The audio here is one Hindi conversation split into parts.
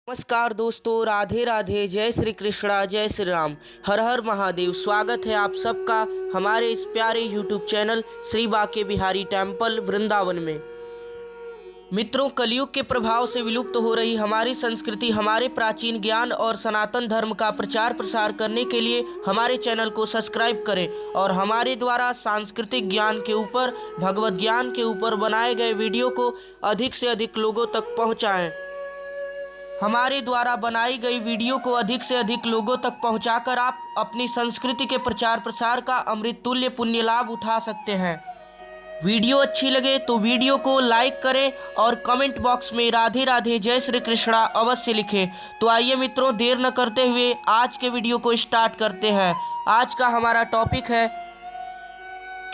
नमस्कार दोस्तों, राधे राधे, जय श्री कृष्णा, जय श्री राम, हर हर महादेव। स्वागत है आप सबका हमारे इस प्यारे YouTube channel Shri Banke Bihari temple Vrindavan में। मित्रों, कलयुग के प्रभाव से विलुप्त हो रही हमारी संस्कृति, हमारे प्राचीन ज्ञान और सनातन धर्म का प्रचार प्रसार करने के लिए हमारे चैनल को सब्सक्राइब करें और हमारे द्वारा सांस्कृतिक ज्ञान के ऊपर, भगवत ज्ञान के ऊपर बनाए गए वीडियो को अधिक से अधिक लोगों तक पहुँचाएँ। हमारे द्वारा बनाई गई वीडियो को अधिक से अधिक लोगों तक पहुंचाकर आप अपनी संस्कृति के प्रचार प्रसार का अमृत तुल्य पुण्य लाभ उठा सकते हैं। वीडियो अच्छी लगे तो वीडियो को लाइक करें और कमेंट बॉक्स में राधे राधे, जय श्री कृष्णा अवश्य लिखें। तो आइए मित्रों, देर न करते हुए आज के वीडियो को स्टार्ट करते हैं। आज का हमारा टॉपिक है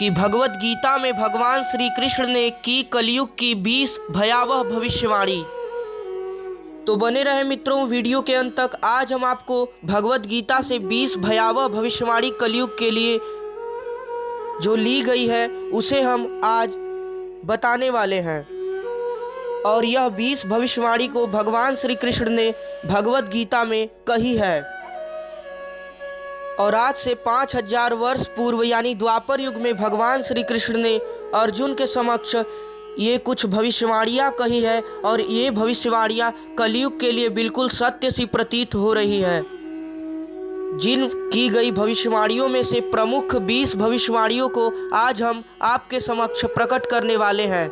कि भगवत गीता में भगवान श्री कृष्ण ने की कलयुग की 20 भयावह भविष्यवाणी। तो बने रहे मित्रों वीडियो के अंत तक। आज हम आपको भगवत गीता से 20 भयावह भविष्यवाणी कलयुग के लिए जो ली गई है उसे हम आज बताने वाले हैं। और यह 20 भविष्यवाणी को भगवान श्री कृष्ण ने भगवत गीता में कही है। और आज से 5000 वर्ष पूर्व यानी द्वापर युग में भगवान श्री कृष्ण ने अर्जुन के समक्ष ये कुछ भविष्यवाणियाँ कही है और ये भविष्यवाणियाँ कलयुग के लिए बिल्कुल सत्य सी प्रतीत हो रही है। जिन की गई भविष्यवाणियों में से प्रमुख 20 भविष्यवाणियों को आज हम आपके समक्ष प्रकट करने वाले हैं।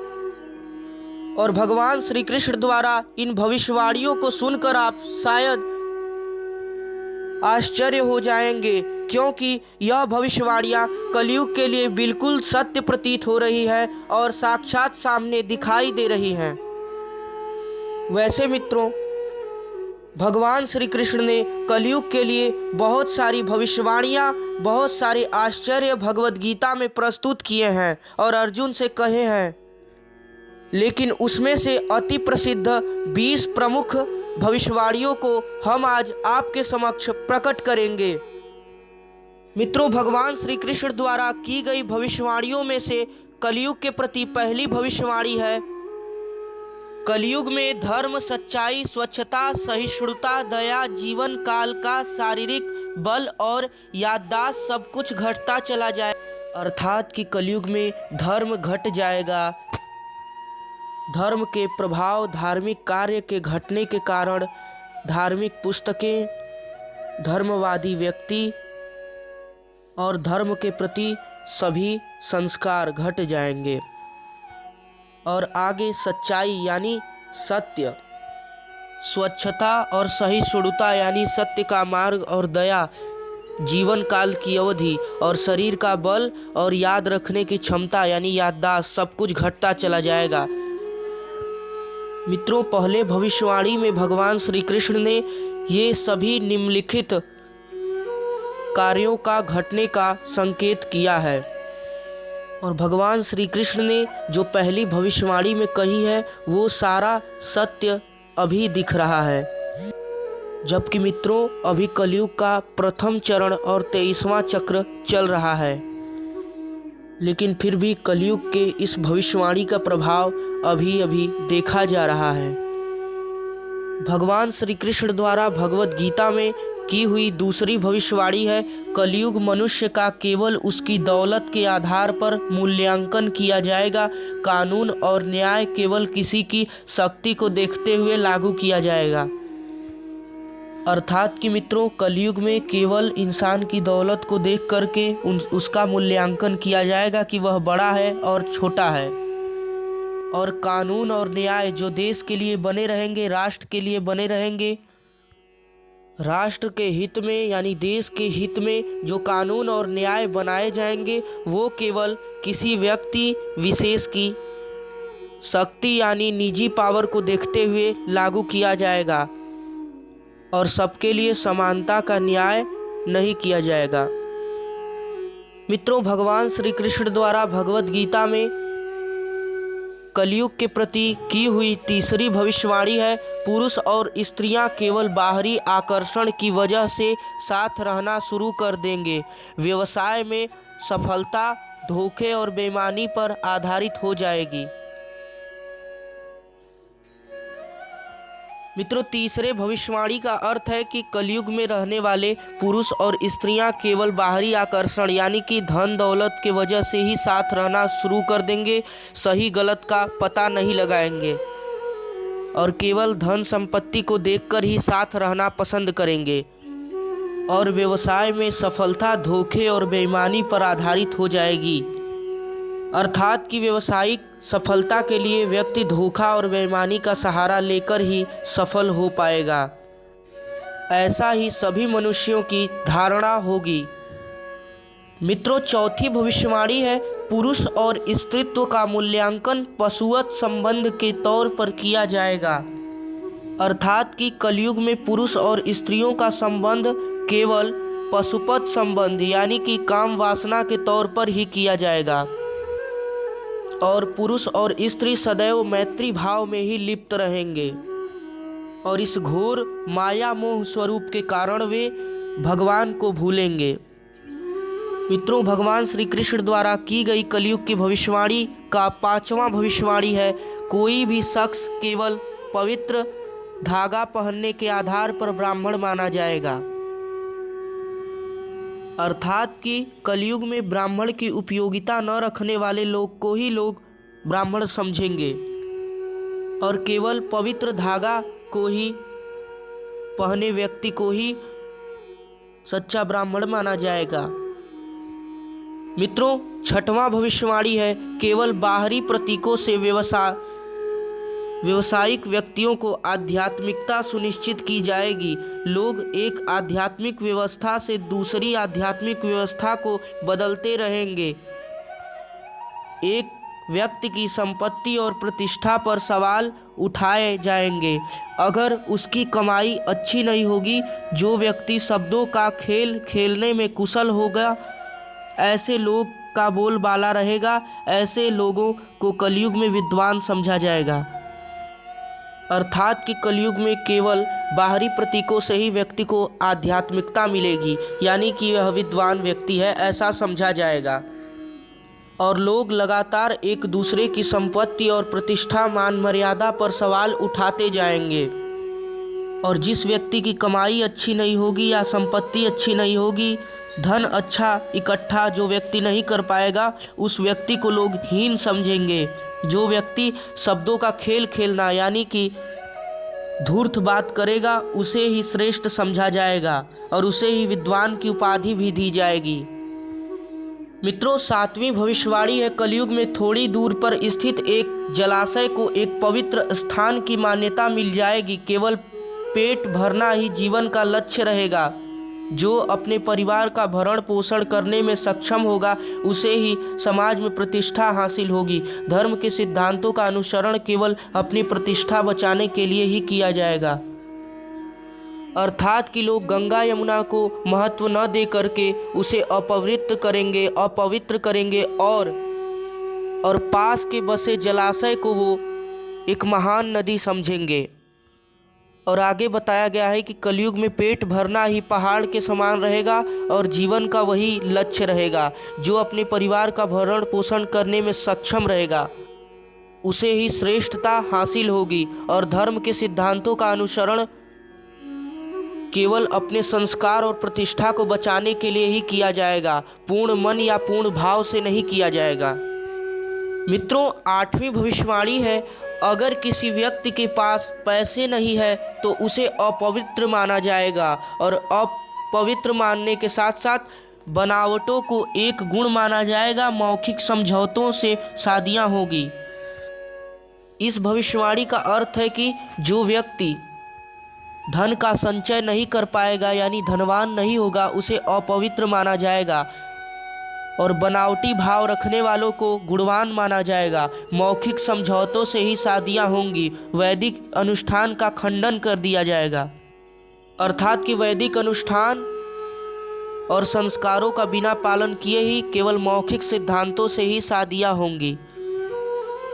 और भगवान श्री कृष्ण द्वारा इन भविष्यवाणियों को सुनकर आप शायद आश्चर्य हो जाएंगे, क्योंकि यह भविष्यवाणियाँ कलयुग के लिए बिल्कुल सत्य प्रतीत हो रही है और साक्षात सामने दिखाई दे रही हैं। वैसे मित्रों, भगवान श्री कृष्ण ने कलयुग के लिए बहुत सारी भविष्यवाणियाँ, बहुत सारे आश्चर्य भगवत गीता में प्रस्तुत किए हैं और अर्जुन से कहे हैं। लेकिन उसमें से अति प्रसिद्ध 20 प्रमुख भविष्यवाणियों को हम आज आपके समक्ष प्रकट करेंगे। मित्रों, भगवान श्री कृष्ण द्वारा की गई भविष्यवाणियों में से कलयुग के प्रति पहली भविष्यवाणी है, कलयुग में धर्म, सच्चाई, स्वच्छता, सहिष्णुता, दया, जीवन काल का शारीरिक बल और याददाश्त सब कुछ घटता चला जाए। अर्थात कि कलयुग में धर्म घट जाएगा। धर्म के प्रभाव, धार्मिक कार्य के घटने के कारण धार्मिक पुस्तकें, धर्मवादी व्यक्ति और धर्म के प्रति सभी संस्कार घट जाएंगे। और आगे सच्चाई यानी सत्य, स्वच्छता और सहिष्णुता यानी सत्य का मार्ग और दया, जीवन काल की अवधि और शरीर का बल और याद रखने की क्षमता यानी याददाश्त सब कुछ घटता चला जाएगा। मित्रों, पहले भविष्यवाणी में भगवान श्री कृष्ण ने ये सभी निम्नलिखित कार्यों का घटने का संकेत किया है। और भगवान श्री कृष्ण ने जो पहली भविष्यवाणी में कही है वो सारा सत्य अभी दिख रहा है। जबकि मित्रों, अभी कलयुग का प्रथम चरण और 23वां चक्र चल रहा है। लेकिन फिर भी कलयुग के इस भविष्यवाणी का प्रभाव अभी अभी देखा जा रहा है। भगवान श्री कृष्ण द्वारा भगवत गीता में की हुई दूसरी भविष्यवाणी है, कलयुग मनुष्य का केवल उसकी दौलत के आधार पर मूल्यांकन किया जाएगा। कानून और न्याय केवल किसी की शक्ति को देखते हुए लागू किया जाएगा। अर्थात कि मित्रों, कलयुग में केवल इंसान की दौलत को देख करके उसका मूल्यांकन किया जाएगा कि वह बड़ा है और छोटा है। और कानून और न्याय जो देश के लिए बने रहेंगे, राष्ट्र के लिए बने रहेंगे, राष्ट्र के हित में यानी देश के हित में जो कानून और न्याय बनाए जाएंगे वो केवल किसी व्यक्ति विशेष की शक्ति यानी निजी पावर को देखते हुए लागू किया जाएगा और सबके लिए समानता का न्याय नहीं किया जाएगा। मित्रों, भगवान श्री कृष्ण द्वारा भगवत गीता में कलयुग के प्रति की हुई तीसरी भविष्यवाणी है, पुरुष और स्त्रियां केवल बाहरी आकर्षण की वजह से साथ रहना शुरू कर देंगे। व्यवसाय में सफलता धोखे और बेईमानी पर आधारित हो जाएगी। मित्रों, तीसरे भविष्यवाणी का अर्थ है कि कलयुग में रहने वाले पुरुष और स्त्रियां केवल बाहरी आकर्षण यानी कि धन दौलत के वजह से ही साथ रहना शुरू कर देंगे, सही गलत का पता नहीं लगाएंगे और केवल धन संपत्ति को देखकर ही साथ रहना पसंद करेंगे और व्यवसाय में सफलता धोखे और बेईमानी पर आधारित हो जाएगी। अर्थात कि व्यवसायिक सफलता के लिए व्यक्ति धोखा और बेईमानी का सहारा लेकर ही सफल हो पाएगा। ऐसा ही सभी मनुष्यों की धारणा होगी। मित्रों, चौथी भविष्यवाणी है पुरुष और स्त्रीत्व का मूल्यांकन पशुवत संबंध के तौर पर किया जाएगा। अर्थात कि कलयुग में पुरुष और स्त्रियों का संबंध केवल पशुपत संबंध यानी कि काम वासना के तौर पर ही किया जाएगा और पुरुष और स्त्री सदैव मैत्री भाव में ही लिप्त रहेंगे और इस घोर माया मोह स्वरूप के कारण वे भगवान को भूलेंगे। मित्रों, भगवान श्री कृष्ण द्वारा की गई कलयुग की भविष्यवाणी का पांचवां भविष्यवाणी है कोई भी शख्स केवल पवित्र धागा पहनने के आधार पर ब्राह्मण माना जाएगा। अर्थात कि कलयुग में ब्राह्मण की उपयोगिता न रखने वाले लोग को ही लोग ब्राह्मण समझेंगे और केवल पवित्र धागा को ही पहने व्यक्ति को ही सच्चा ब्राह्मण माना जाएगा। मित्रों, छठवां भविष्यवाणी है केवल बाहरी प्रतीकों से व्यवसायिक व्यक्तियों को आध्यात्मिकता सुनिश्चित की जाएगी। लोग एक आध्यात्मिक व्यवस्था से दूसरी आध्यात्मिक व्यवस्था को बदलते रहेंगे। एक व्यक्ति की संपत्ति और प्रतिष्ठा पर सवाल उठाए जाएंगे अगर उसकी कमाई अच्छी नहीं होगी। जो व्यक्ति शब्दों का खेल खेलने में कुशल होगा, ऐसे लोग का बोलबाला रहेगा। ऐसे लोगों को कलयुग में विद्वान समझा जाएगा। अर्थात कि कलयुग में केवल बाहरी प्रतीकों से ही व्यक्ति को आध्यात्मिकता मिलेगी यानी कि वह विद्वान व्यक्ति है ऐसा समझा जाएगा और लोग लगातार एक दूसरे की संपत्ति और प्रतिष्ठा मान मर्यादा पर सवाल उठाते जाएंगे और जिस व्यक्ति की कमाई अच्छी नहीं होगी या संपत्ति अच्छी नहीं होगी, धन अच्छा इकट्ठा जो व्यक्ति नहीं कर पाएगा, उस व्यक्ति को लोग हीन समझेंगे। जो व्यक्ति शब्दों का खेल खेलना यानी कि धूर्त बात करेगा, उसे ही श्रेष्ठ समझा जाएगा और उसे ही विद्वान की उपाधि भी दी जाएगी। मित्रों, सातवीं भविष्यवाणी है कलयुग में थोड़ी दूर पर स्थित एक जलाशय को एक पवित्र स्थान की मान्यता मिल जाएगी। केवल पेट भरना ही जीवन का लक्ष्य रहेगा। जो अपने परिवार का भरण पोषण करने में सक्षम होगा, उसे ही समाज में प्रतिष्ठा हासिल होगी। धर्म के सिद्धांतों का अनुसरण केवल अपनी प्रतिष्ठा बचाने के लिए ही किया जाएगा। अर्थात कि लोग गंगा यमुना को महत्व न दे करके उसे अपवित्र करेंगे और पास के बसे जलाशय को वो एक महान नदी समझेंगे। और आगे बताया गया है कि कलयुग में पेट भरना ही पहाड़ के समान रहेगा और जीवन का वही लक्ष्य रहेगा। जो अपने परिवार का भरण पोषण करने में सक्षम रहेगा, उसे ही श्रेष्ठता हासिल होगी और धर्म के सिद्धांतों का अनुसरण केवल अपने संस्कार और प्रतिष्ठा को बचाने के लिए ही किया जाएगा, पूर्ण मन या पूर्ण भाव से नहीं किया जाएगा। मित्रों, आठवीं भविष्यवाणी है अगर किसी व्यक्ति के पास पैसे नहीं है तो उसे अपवित्र माना जाएगा और अपवित्र मानने के साथ साथ बनावटों को एक गुण माना जाएगा। मौखिक समझौतों से शादियां होगी। इस भविष्यवाणी का अर्थ है कि जो व्यक्ति धन का संचय नहीं कर पाएगा यानी धनवान नहीं होगा, उसे अपवित्र माना जाएगा और बनावटी भाव रखने वालों को गुणवान माना जाएगा। मौखिक समझौतों से ही शादियां होंगी। वैदिक अनुष्ठान का खंडन कर दिया जाएगा। अर्थात कि वैदिक अनुष्ठान और संस्कारों का बिना पालन किए ही केवल मौखिक सिद्धांतों से ही शादियां होंगी।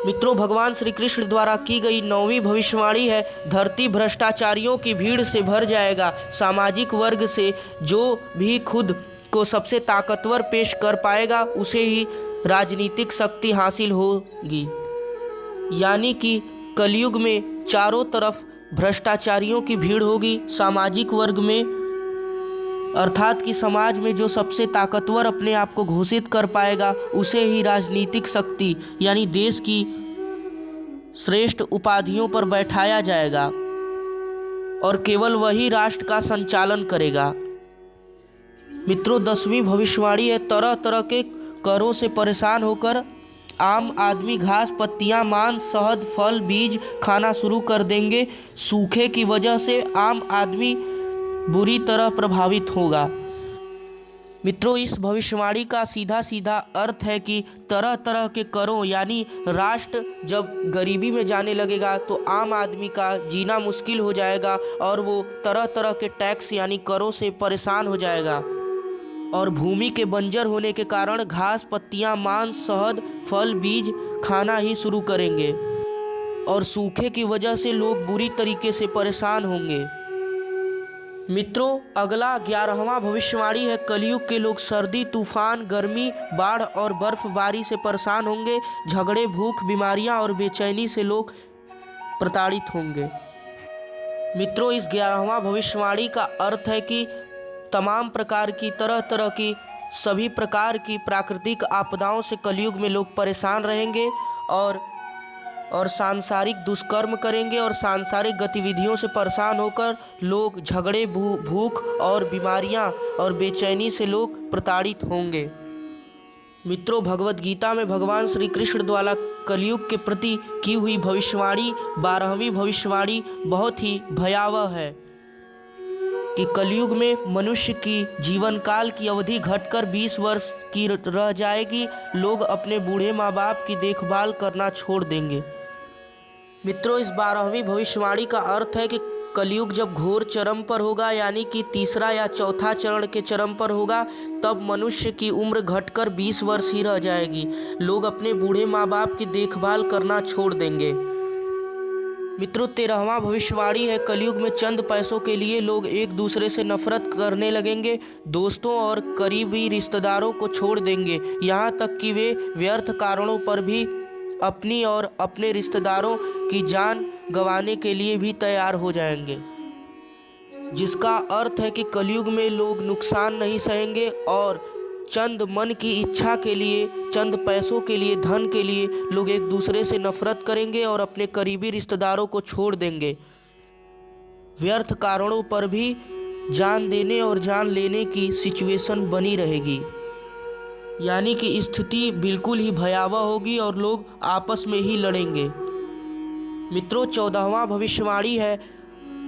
मित्रों, भगवान श्री कृष्ण द्वारा की गई 9वीं भविष्यवाणी है धरती भ्रष्टाचारियों की भीड़ से भर जाएगा। सामाजिक वर्ग से जो भी खुद को सबसे ताकतवर पेश कर पाएगा, उसे ही राजनीतिक शक्ति हासिल होगी। यानी कि कलयुग में चारों तरफ भ्रष्टाचारियों की भीड़ होगी। सामाजिक वर्ग में अर्थात कि समाज में जो सबसे ताकतवर अपने आप को घोषित कर पाएगा उसे ही राजनीतिक शक्ति यानी देश की श्रेष्ठ उपाधियों पर बैठाया जाएगा और केवल वही राष्ट्र का संचालन करेगा। मित्रों, 10वीं भविष्यवाणी है, तरह तरह के करों से परेशान होकर आम आदमी घास, पत्तियां, मांस, शहद, फल, बीज खाना शुरू कर देंगे। सूखे की वजह से आम आदमी बुरी तरह प्रभावित होगा। मित्रों, इस भविष्यवाणी का सीधा सीधा अर्थ है कि तरह तरह के करों यानी राष्ट्र जब गरीबी में जाने लगेगा तो आम आदमी का जीना मुश्किल हो जाएगा और वो तरह तरह के टैक्स यानी करों से परेशान हो जाएगा और भूमि के बंजर होने के कारण घास, पत्तियां, मांस, शहद, फल, बीज खाना ही शुरू करेंगे और सूखे की वजह से लोग बुरी तरीके से परेशान होंगे। मित्रों, अगला 11वां भविष्यवाणी है, कलयुग के लोग सर्दी, तूफान, गर्मी, बाढ़ और बर्फबारी से परेशान होंगे। झगड़े, भूख, बीमारियां और बेचैनी से लोग प्रताड़ित होंगे। मित्रों, इस 11वां भविष्यवाणी का अर्थ है कि तमाम प्रकार की तरह तरह की सभी प्रकार की प्राकृतिक आपदाओं से कलयुग में लोग परेशान रहेंगे और सांसारिक दुष्कर्म करेंगे और सांसारिक गतिविधियों से परेशान होकर लोग झगड़े, भूख और बीमारियां और बेचैनी से लोग प्रताड़ित होंगे। मित्रों, भगवत गीता में भगवान श्री कृष्ण द्वारा कलयुग के प्रति की हुई भविष्यवाणी 12वीं भविष्यवाणी बहुत ही भयावह है कि कलयुग में मनुष्य की जीवन काल की अवधि घटकर 20 वर्ष की रह जाएगी। लोग अपने बूढ़े माँ बाप की देखभाल करना छोड़ देंगे। मित्रों, इस 12वीं भविष्यवाणी का अर्थ है कि कलयुग जब घोर चरम पर होगा यानी कि तीसरा या चौथा चरण के चरम पर होगा तब मनुष्य की उम्र घटकर 20 वर्ष ही रह जाएगी। लोग अपने बूढ़े माँ बाप की देखभाल करना छोड़ देंगे। मित्रों, 13वां भविष्यवाणी है, कलयुग में चंद पैसों के लिए लोग एक दूसरे से नफरत करने लगेंगे, दोस्तों और करीबी रिश्तेदारों को छोड़ देंगे, यहाँ तक कि वे व्यर्थ कारणों पर भी अपनी और अपने रिश्तेदारों की जान गंवाने के लिए भी तैयार हो जाएंगे। जिसका अर्थ है कि कलयुग में लोग नुकसान नहीं सहेंगे और चंद मन की इच्छा के लिए, चंद पैसों के लिए, धन के लिए लोग एक दूसरे से नफरत करेंगे और अपने करीबी रिश्तेदारों को छोड़ देंगे। व्यर्थ कारणों पर भी जान देने और जान लेने की सिचुएशन बनी रहेगी, यानी कि स्थिति बिल्कुल ही भयावह होगी और लोग आपस में ही लड़ेंगे। मित्रों, 14वां भविष्यवाणी है,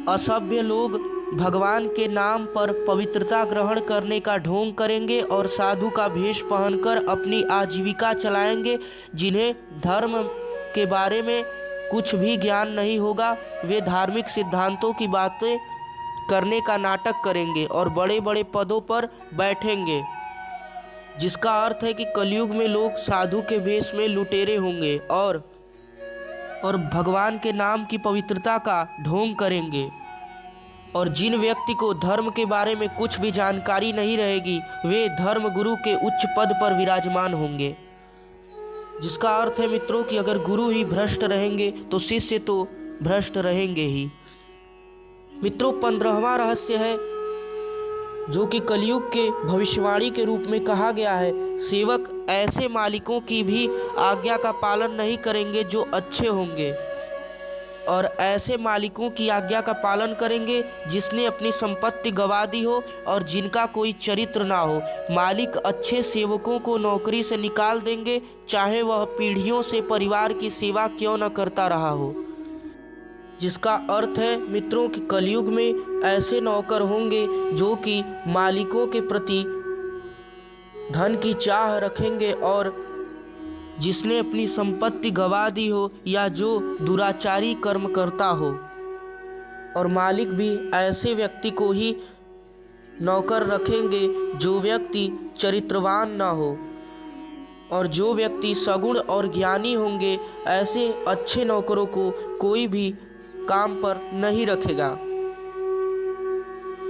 असभ्य लोग भगवान के नाम पर पवित्रता ग्रहण करने का ढोंग करेंगे और साधु का भेष पहनकर अपनी आजीविका चलाएंगे। जिन्हें धर्म के बारे में कुछ भी ज्ञान नहीं होगा वे धार्मिक सिद्धांतों की बातें करने का नाटक करेंगे और बड़े बड़े पदों पर बैठेंगे। जिसका अर्थ है कि कलयुग में लोग साधु के भेष में लुटेरे होंगे और भगवान के नाम की पवित्रता का ढोंग करेंगे। और जिन व्यक्ति को धर्म के बारे में कुछ भी जानकारी नहीं रहेगी वे धर्म गुरु के उच्च पद पर विराजमान होंगे। जिसका अर्थ है मित्रों कि अगर गुरु ही भ्रष्ट रहेंगे तो शिष्य तो भ्रष्ट रहेंगे ही। मित्रों, 15वां रहस्य है जो कि कलयुग के भविष्यवाणी के रूप में कहा गया है, सेवक ऐसे मालिकों की भी आज्ञा का पालन नहीं करेंगे जो अच्छे होंगे और ऐसे मालिकों की आज्ञा का पालन करेंगे जिसने अपनी संपत्ति गंवा दी हो और जिनका कोई चरित्र ना हो। मालिक अच्छे सेवकों को नौकरी से निकाल देंगे, चाहे वह पीढ़ियों से परिवार की सेवा क्यों न करता रहा हो। जिसका अर्थ है मित्रों कि कलयुग में ऐसे नौकर होंगे जो कि मालिकों के प्रति धन की चाह रखेंगे और जिसने अपनी संपत्ति गंवा दी हो या जो दुराचारी कर्म करता हो। और मालिक भी ऐसे व्यक्ति को ही नौकर रखेंगे जो व्यक्ति चरित्रवान ना हो और जो व्यक्ति सगुण और ज्ञानी होंगे ऐसे अच्छे नौकरों को कोई भी काम पर नहीं रखेगा,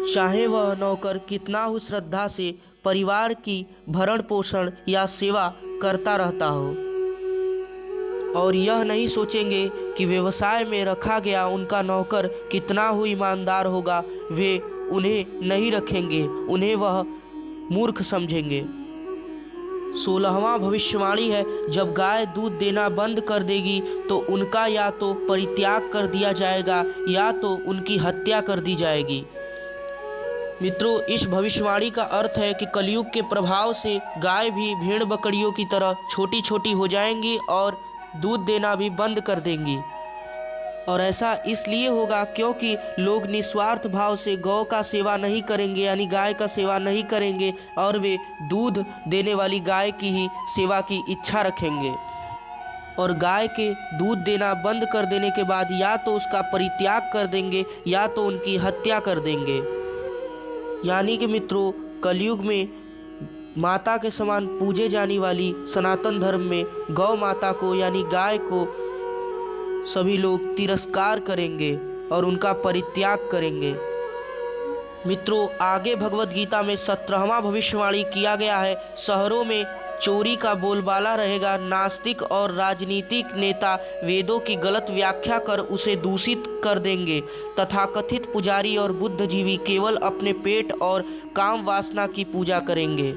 चाहे वह नौकर कितना हो श्रद्धा से परिवार की भरण पोषण या सेवा करता रहता हो। और यह नहीं सोचेंगे कि व्यवसाय में रखा गया उनका नौकर कितना हो ईमानदार होगा, वे उन्हें नहीं रखेंगे, उन्हें वह मूर्ख समझेंगे। 16वां भविष्यवाणी है, जब गाय दूध देना बंद कर देगी तो उनका या तो परित्याग कर दिया जाएगा या तो उनकी हत्या कर दी जाएगी। मित्रों, इस भविष्यवाणी का अर्थ है कि कलयुग के प्रभाव से गाय भी भेड़ बकरियों की तरह छोटी छोटी हो जाएंगी और दूध देना भी बंद कर देंगी। और ऐसा इसलिए होगा क्योंकि लोग निस्वार्थ भाव से गौ का सेवा नहीं करेंगे, यानी गाय का सेवा नहीं करेंगे, और वे दूध देने वाली गाय की ही सेवा की इच्छा रखेंगे। और गाय के दूध देना बंद कर देने के बाद या तो उसका परित्याग कर देंगे या तो उनकी हत्या कर देंगे। यानी कि मित्रों, कलयुग में माता के समान पूजे जाने वाली सनातन धर्म में गौ माता को यानी गाय को सभी लोग तिरस्कार करेंगे और उनका परित्याग करेंगे। मित्रों, आगे भगवत गीता में 17वां भविष्यवाणी किया गया है, शहरों में चोरी का बोलबाला रहेगा, नास्तिक और राजनीतिक नेता वेदों की गलत व्याख्या कर उसे दूषित कर देंगे, तथाकथित पुजारी और बुद्धिजीवी केवल अपने पेट और काम वासना की पूजा करेंगे।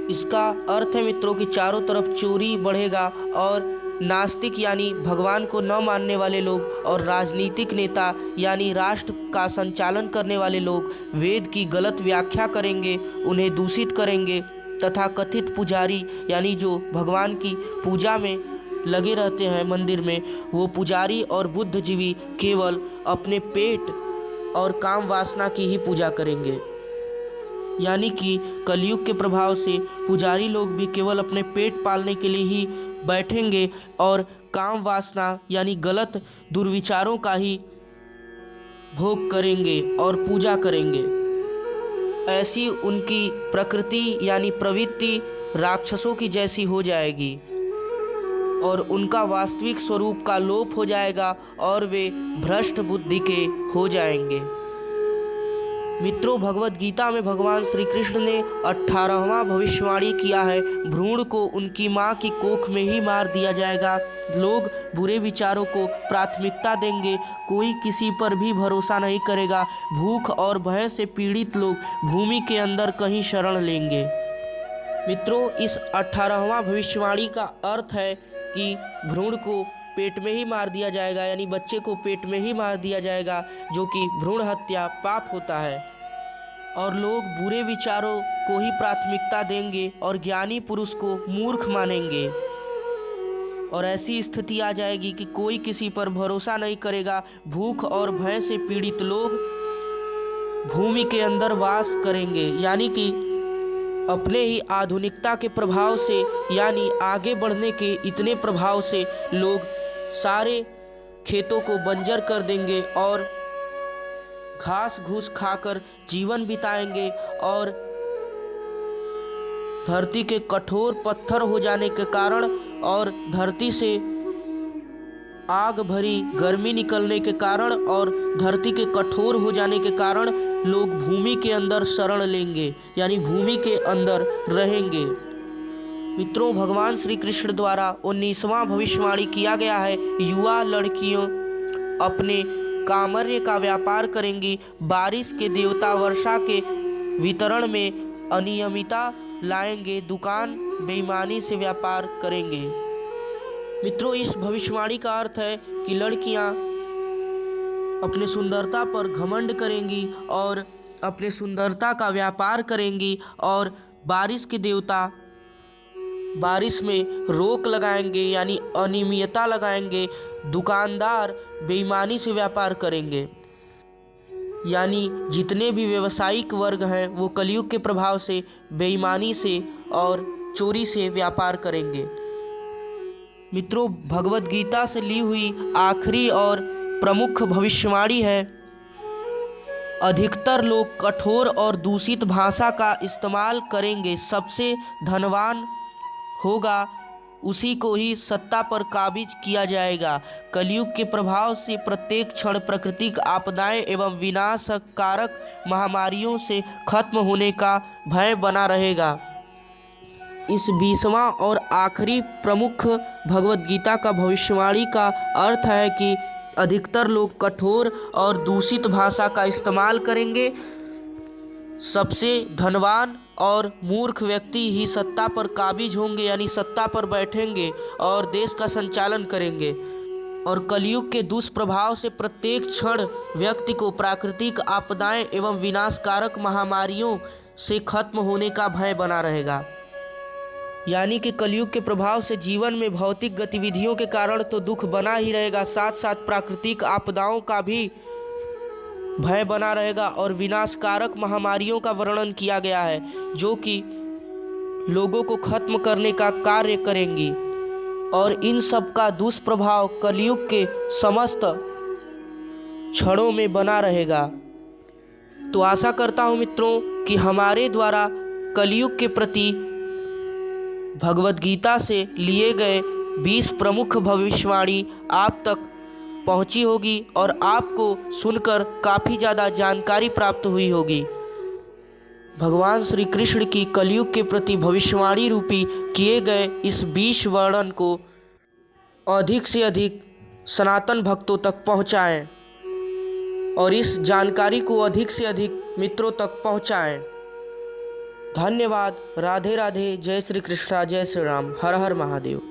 इसका अर्थ है मित्रों कि चारों तरफ चोरी बढ़ेगा और नास्तिक यानी भगवान को न मानने वाले लोग और राजनीतिक नेता यानी राष्ट्र का संचालन करने वाले लोग वेद की गलत व्याख्या करेंगे, उन्हें दूषित करेंगे, तथा कथित पुजारी यानी जो भगवान की पूजा में लगे रहते हैं मंदिर में, वो पुजारी और बुद्धिजीवी केवल अपने पेट और काम वासना की ही पूजा करेंगे। यानी कि कलयुग के प्रभाव से पुजारी लोग भी केवल अपने पेट पालने के लिए ही बैठेंगे और काम वासना यानी गलत दुर्विचारों का ही भोग करेंगे और पूजा करेंगे। ऐसी उनकी प्रकृति यानी प्रवृत्ति राक्षसों की जैसी हो जाएगी और उनका वास्तविक स्वरूप का लोप हो जाएगा और वे भ्रष्ट बुद्धि के हो जाएंगे। मित्रों, भगवत गीता में भगवान श्री कृष्ण ने 18वां भविष्यवाणी किया है, भ्रूण को उनकी माँ की कोख में ही मार दिया जाएगा। लोग बुरे विचारों को प्राथमिकता देंगे, कोई किसी पर भी भरोसा नहीं करेगा। भूख और भय से पीड़ित लोग भूमि के अंदर कहीं शरण लेंगे। मित्रों, इस 18वां भविष्यवाणी का अर्थ है कि भ्रूण को पेट में ही मार दिया जाएगा, यानी बच्चे को पेट में ही मार दिया जाएगा, जो कि भ्रूण हत्या पाप होता है। और लोग बुरे विचारों को ही प्राथमिकता देंगे और ज्ञानी पुरुष को मूर्ख मानेंगे। और ऐसी स्थिति आ जाएगी कि कोई किसी पर भरोसा नहीं करेगा। भूख और भय से पीड़ित लोग भूमि के अंदर वास करेंगे, यानी कि अपने ही आधुनिकता के प्रभाव से यानी आगे बढ़ने के इतने प्रभाव से लोग सारे खेतों को बंजर कर देंगे और घास घूस खाकर जीवन बिताएंगे और धरती के कठोर पत्थर हो जाने के कारण और धरती से आग भरी गर्मी निकलने के कारण और धरती के कठोर हो जाने के कारण लोग भूमि के अंदर शरण लेंगे, यानी भूमि के अंदर रहेंगे। मित्रों, भगवान श्री कृष्ण द्वारा 19वां भविष्यवाणी किया गया है, युवा लड़कियों अपने कामर्य का व्यापार करेंगी, बारिश के देवता वर्षा के वितरण में अनियमितता लाएंगे, दुकान बेईमानी से व्यापार करेंगे। मित्रों, इस भविष्यवाणी का अर्थ है कि लड़कियां अपने सुंदरता पर घमंड करेंगी और अपने सुंदरता का व्यापार करेंगी और बारिश के देवता बारिश में रोक लगाएंगे यानी अनियमितता लगाएंगे, दुकानदार बेईमानी से व्यापार करेंगे। यानी जितने भी व्यावसायिक वर्ग हैं वो कलयुग के प्रभाव से बेईमानी से और चोरी से व्यापार करेंगे। मित्रों, भगवत गीता से ली हुई आखिरी और प्रमुख भविष्यवाणी है, अधिकतर लोग कठोर और दूषित भाषा का इस्तेमाल करेंगे, सबसे धनवान होगा उसी को ही सत्ता पर काबिज किया जाएगा। कलयुग के प्रभाव से प्रत्येक क्षण प्राकृतिक आपदाएं एवं विनाशकारक महामारियों से खत्म होने का भय बना रहेगा। इस 20वां और आखिरी प्रमुख भगवत गीता का भविष्यवाणी का अर्थ है कि अधिकतर लोग कठोर और दूषित भाषा का इस्तेमाल करेंगे। सबसे धनवान और मूर्ख व्यक्ति ही सत्ता पर काबिज होंगे, यानी सत्ता पर बैठेंगे और देश का संचालन करेंगे। और कलयुग के दुष्प्रभाव से प्रत्येक क्षण व्यक्ति को प्राकृतिक आपदाएं एवं विनाशकारक महामारियों से खत्म होने का भय बना रहेगा। यानी कि कलयुग के प्रभाव से जीवन में भौतिक गतिविधियों के कारण तो दुख बना ही रहेगा, साथ साथ प्राकृतिक आपदाओं का भी भय बना रहेगा और विनाशकारक महामारियों का वर्णन किया गया है जो कि लोगों को खत्म करने का कार्य करेंगी। और इन सब का दुष्प्रभाव कलयुग के समस्त क्षणों में बना रहेगा। तो आशा करता हूँ मित्रों कि हमारे द्वारा कलयुग के प्रति भगवद गीता से लिए गए 20 प्रमुख भविष्यवाणी आप तक पहुंची होगी और आपको सुनकर काफ़ी ज़्यादा जानकारी प्राप्त हुई होगी। भगवान श्री कृष्ण की कलयुग के प्रति भविष्यवाणी रूपी किए गए इस 20 वर्णन को अधिक से अधिक सनातन भक्तों तक पहुंचाएं और इस जानकारी को अधिक से अधिक मित्रों तक पहुंचाएं। धन्यवाद। राधे राधे। जय श्री कृष्णा, जय श्री राम। हर हर महादेव।